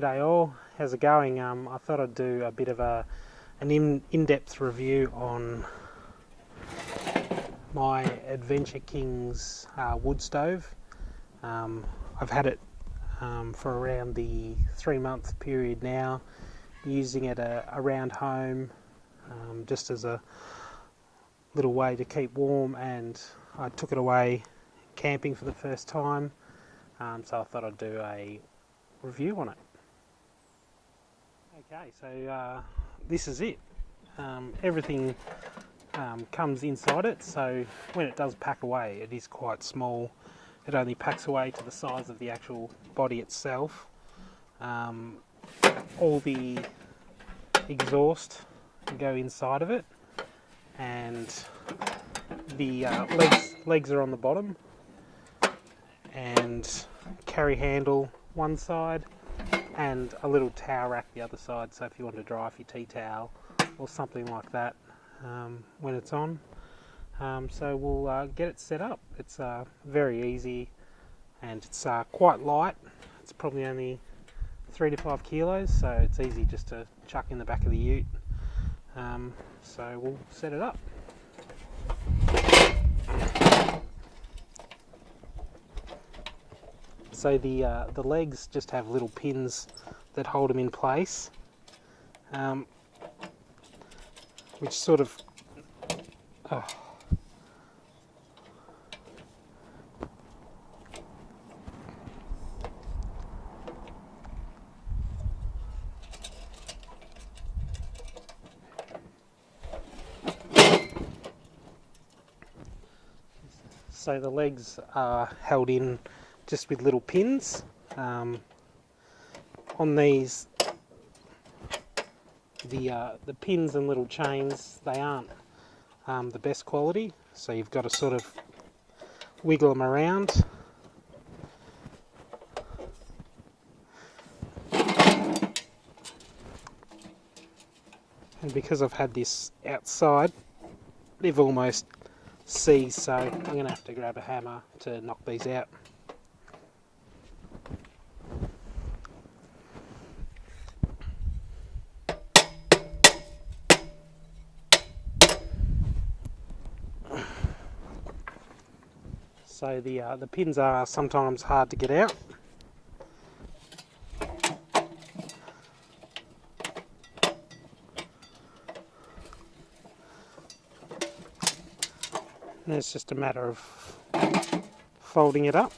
G'day all, how's it going? I thought I'd do a bit of an in-depth review on my Adventure Kings wood stove. I've had it for around the 3-month period now, using it around home just as a little way to keep warm, and I took it away camping for the first time, so I thought I'd do a review on it. Okay, so this is it. Everything comes inside it, so when it does pack away, it is quite small. It only packs away to the size of the actual body itself. All the exhaust can go inside of it, and the legs are on the bottom, and carry handle one side and a little towel rack the other side, so if you want to dry off your tea towel or something like that when it's on. So we'll get it set up. It's very easy, and it's quite light. It's probably only 3 to 5 kilos, so it's easy just to chuck in the back of the ute. So we'll set it up. So the legs just have little pins that hold them in place, which sort of so the legs are held in just with little pins. On these, the pins and little chains, they aren't the best quality, so you've got to sort of wiggle them around. And because I've had this outside, they've almost seized, so I'm going to have to grab a hammer to knock these out. So the pins are sometimes hard to get out. And it's just a matter of folding it up.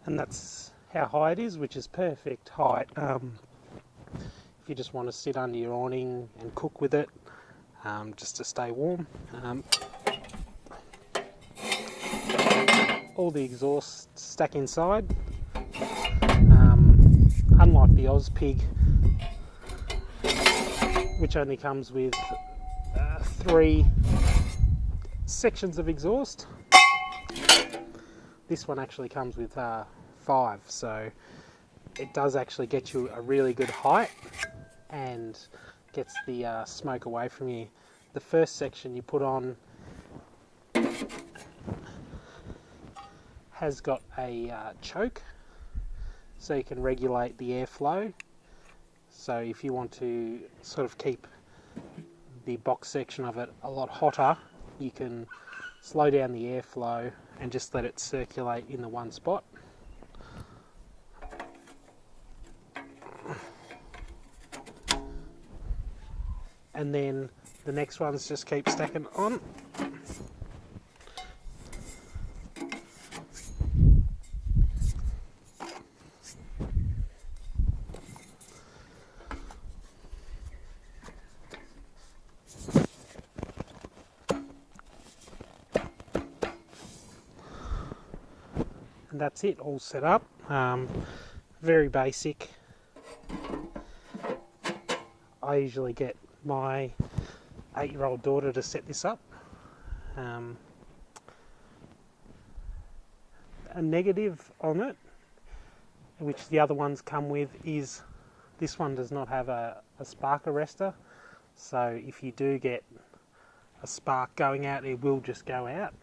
And that's how high it is, which is perfect height. If you just want to sit under your awning and cook with it, just to stay warm. All the exhaust stack inside. Unlike the Oz Pig, which only comes with 3 sections of exhaust, this one actually comes with 5, so it does actually get you a really good height and gets the smoke away from you. The first section you put on has got a choke, so you can regulate the airflow. So if you want to sort of keep the box section of it a lot hotter, you can slow down the airflow and just let it circulate in the one spot. And then the next ones just keep stacking on. And that's it, all set up. Very basic. I usually get my 8-year-old daughter to set this up. A negative on it, which the other ones come with, is this one does not have a spark arrestor, so if you do get a spark going out, it will just go out.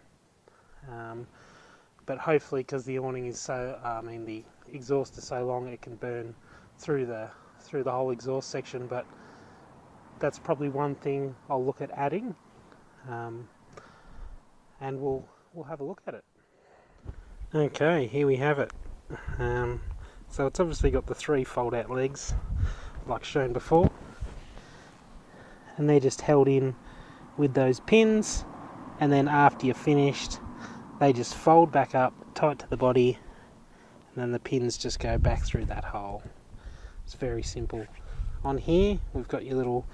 But hopefully, because the awning is so, the exhaust is so long, it can burn through the whole exhaust section. But that's probably one thing I'll look at adding, and we'll have a look at it. Okay, here we have it. So it's obviously got the 3 fold-out legs, like shown before, and they're just held in with those pins, and then after you're finished, they just fold back up tight to the body, and then the pins just go back through that hole. It's very simple. On here we've got your little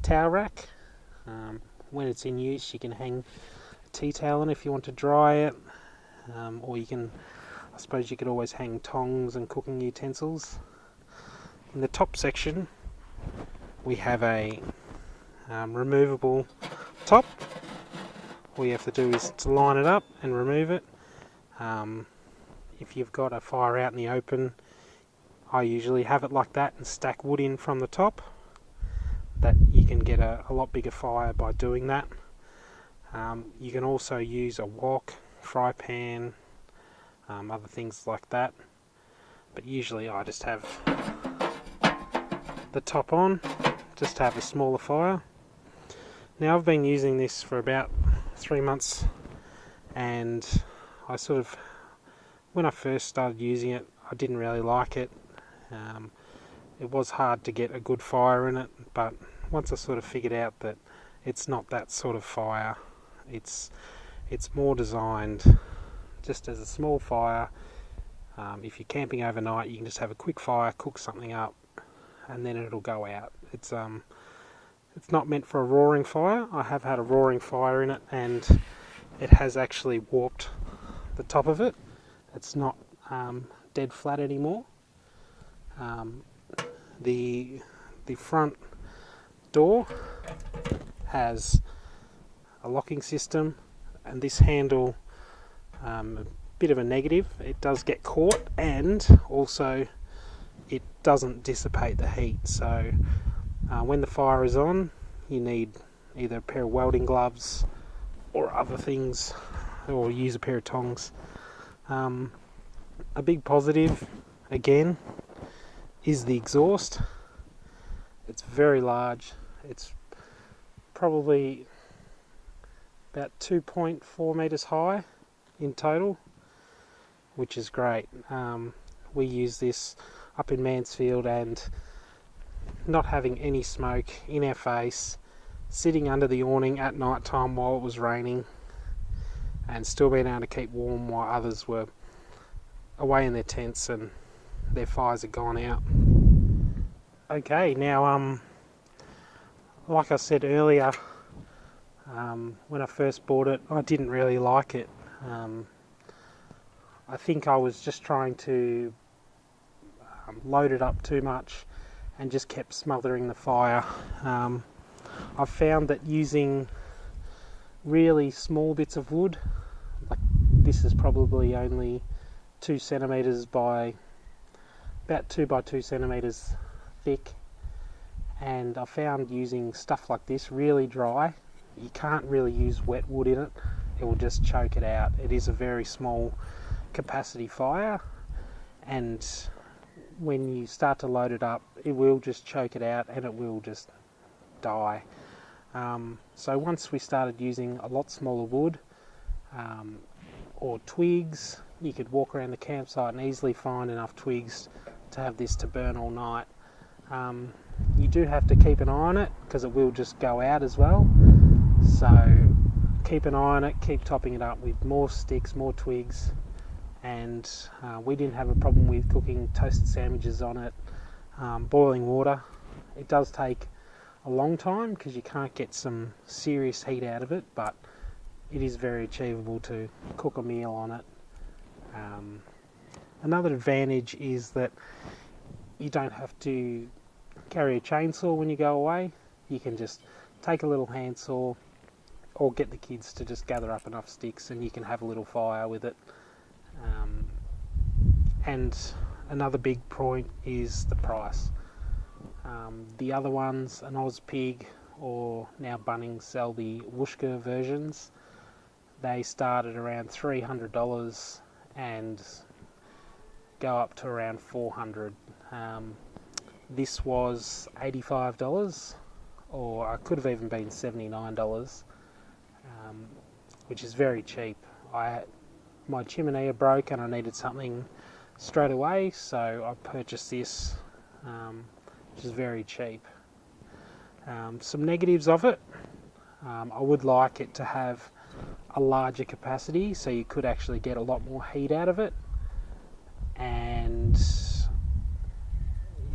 towel rack. When it's in use, you can hang a tea towel on if you want to dry it, or you can, I suppose you could always hang tongs and cooking utensils. In the top section we have a removable top. All you have to do is to line it up and remove it. If you've got a fire out in the open, I usually have it like that and stack wood in from the top. That you can get a lot bigger fire by doing that. You can also use a wok, fry pan, other things like that, but usually I just have the top on just to have a smaller fire. Now I've been using this for about 3 months, and when I first started using it, I didn't really like it. It was hard to get a good fire in it, but once I sort of figured out that it's not that sort of fire, it's more designed just as a small fire. If you're camping overnight, you can just have a quick fire, cook something up, and then it'll go out. It's not meant for a roaring fire. I have had a roaring fire in it, and it has actually warped the top of it. It's not dead flat anymore. The front door has a locking system, and this handle, a bit of a negative, it does get caught, and also it doesn't dissipate the heat. So when the fire is on, you need either a pair of welding gloves or other things, or use a pair of tongs. A big positive, again, is the exhaust. It's very large. It's probably about 2.4 meters high in total, which is great. We use this up in Mansfield, and not having any smoke in our face, sitting under the awning at night time while it was raining, and still being able to keep warm while others were away in their tents and their fires had gone out. Okay, now like I said earlier, when I first bought it, I didn't really like it. I think I was just trying to load it up too much and just kept smothering the fire. I've found that using really small bits of wood, like this is probably only 2 centimeters by about 2 by 2 centimeters thick, and I found using stuff like this really dry, you can't really use wet wood in it, it will just choke it out. It is a very small capacity fire, and when you start to load it up, it will just choke it out and it will just die. So once we started using a lot smaller wood, or twigs, you could walk around the campsite and easily find enough twigs to have this to burn all night. You do have to keep an eye on it because it will just go out as well, so keep an eye on it, keep topping it up with more sticks, more twigs, and we didn't have a problem with cooking toasted sandwiches on it. Boiling water, it does take a long time because you can't get some serious heat out of it, but it is very achievable to cook a meal on it. Another advantage is that you don't have to carry a chainsaw when you go away. You can just take a little handsaw or get the kids to just gather up enough sticks and you can have a little fire with it. And another big point is the price. The other ones, an Ozpig or now Bunnings sell the Wooshka versions. They start at around $300 and go up to around $400. This was $85, or it could have even been $79, which is very cheap. My chiminea broke and I needed something straight away, so I purchased this, which is very cheap. Some negatives of it, I would like it to have a larger capacity so you could actually get a lot more heat out of it, and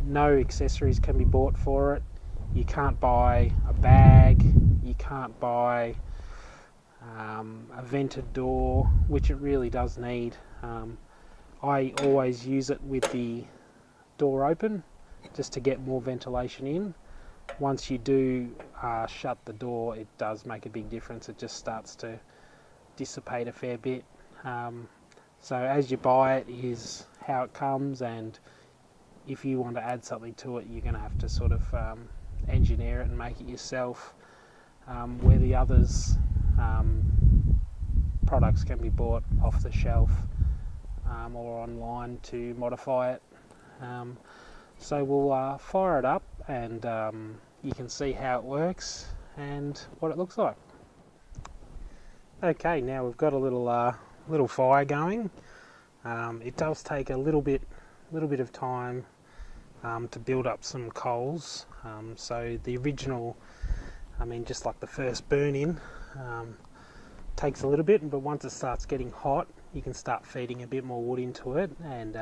no accessories can be bought for it. You can't buy a bag, you can't buy a vented door, which it really does need. I always use it with the door open just to get more ventilation in. Once you do shut the door, it does make a big difference. It just starts to dissipate a fair bit. So as you buy it is how it comes, and if you want to add something to it, you're going to have to sort of engineer it and make it yourself, where the others products can be bought off the shelf or online to modify it. So we'll fire it up and you can see how it works and what it looks like. Okay, now we've got a little fire going. It does take a little bit of time to build up some coals. So the original, just like the first burn in, takes a little bit, but once it starts getting hot, you can start feeding a bit more wood into it, and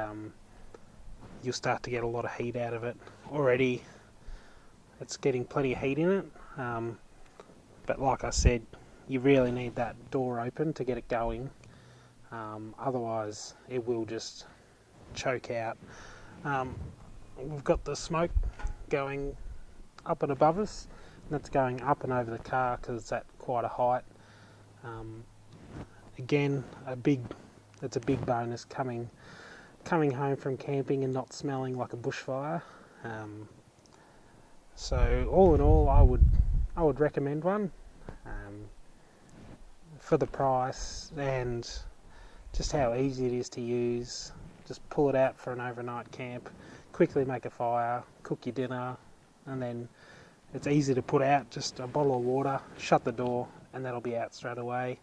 you'll start to get a lot of heat out of it. Already it's getting plenty of heat in it, but like I said, you really need that door open to get it going, otherwise it will just choke out. We've got the smoke going up and above us, and that's going up and over the car because it's at quite a height. Again, it's a big bonus coming home from camping and not smelling like a bushfire. So all in all, I would recommend one for the price and just how easy it is to use. Just pull it out for an overnight camp, quickly make a fire, cook your dinner, and then it's easy to put out. Just a bottle of water, shut the door, and that'll be out straight away.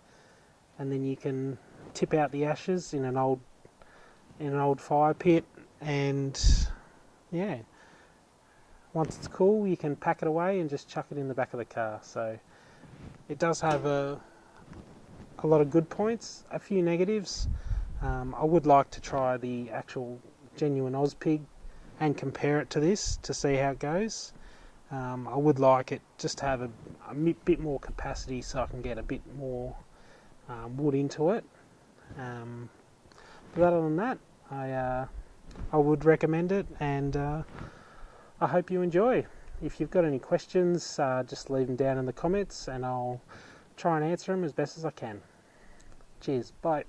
And then you can tip out the ashes in an old fire pit, and yeah, once it's cool, you can pack it away and just chuck it in the back of the car. So it does have a lot of good points, a few negatives. I would like to try the actual genuine Ozpig and compare it to this to see how it goes. I would like it just to have a bit more capacity so I can get a bit more wood into it. But other than that, I would recommend it, and I hope you enjoy. If you've got any questions, just leave them down in the comments and I'll try and answer them as best as I can. Cheers, bye.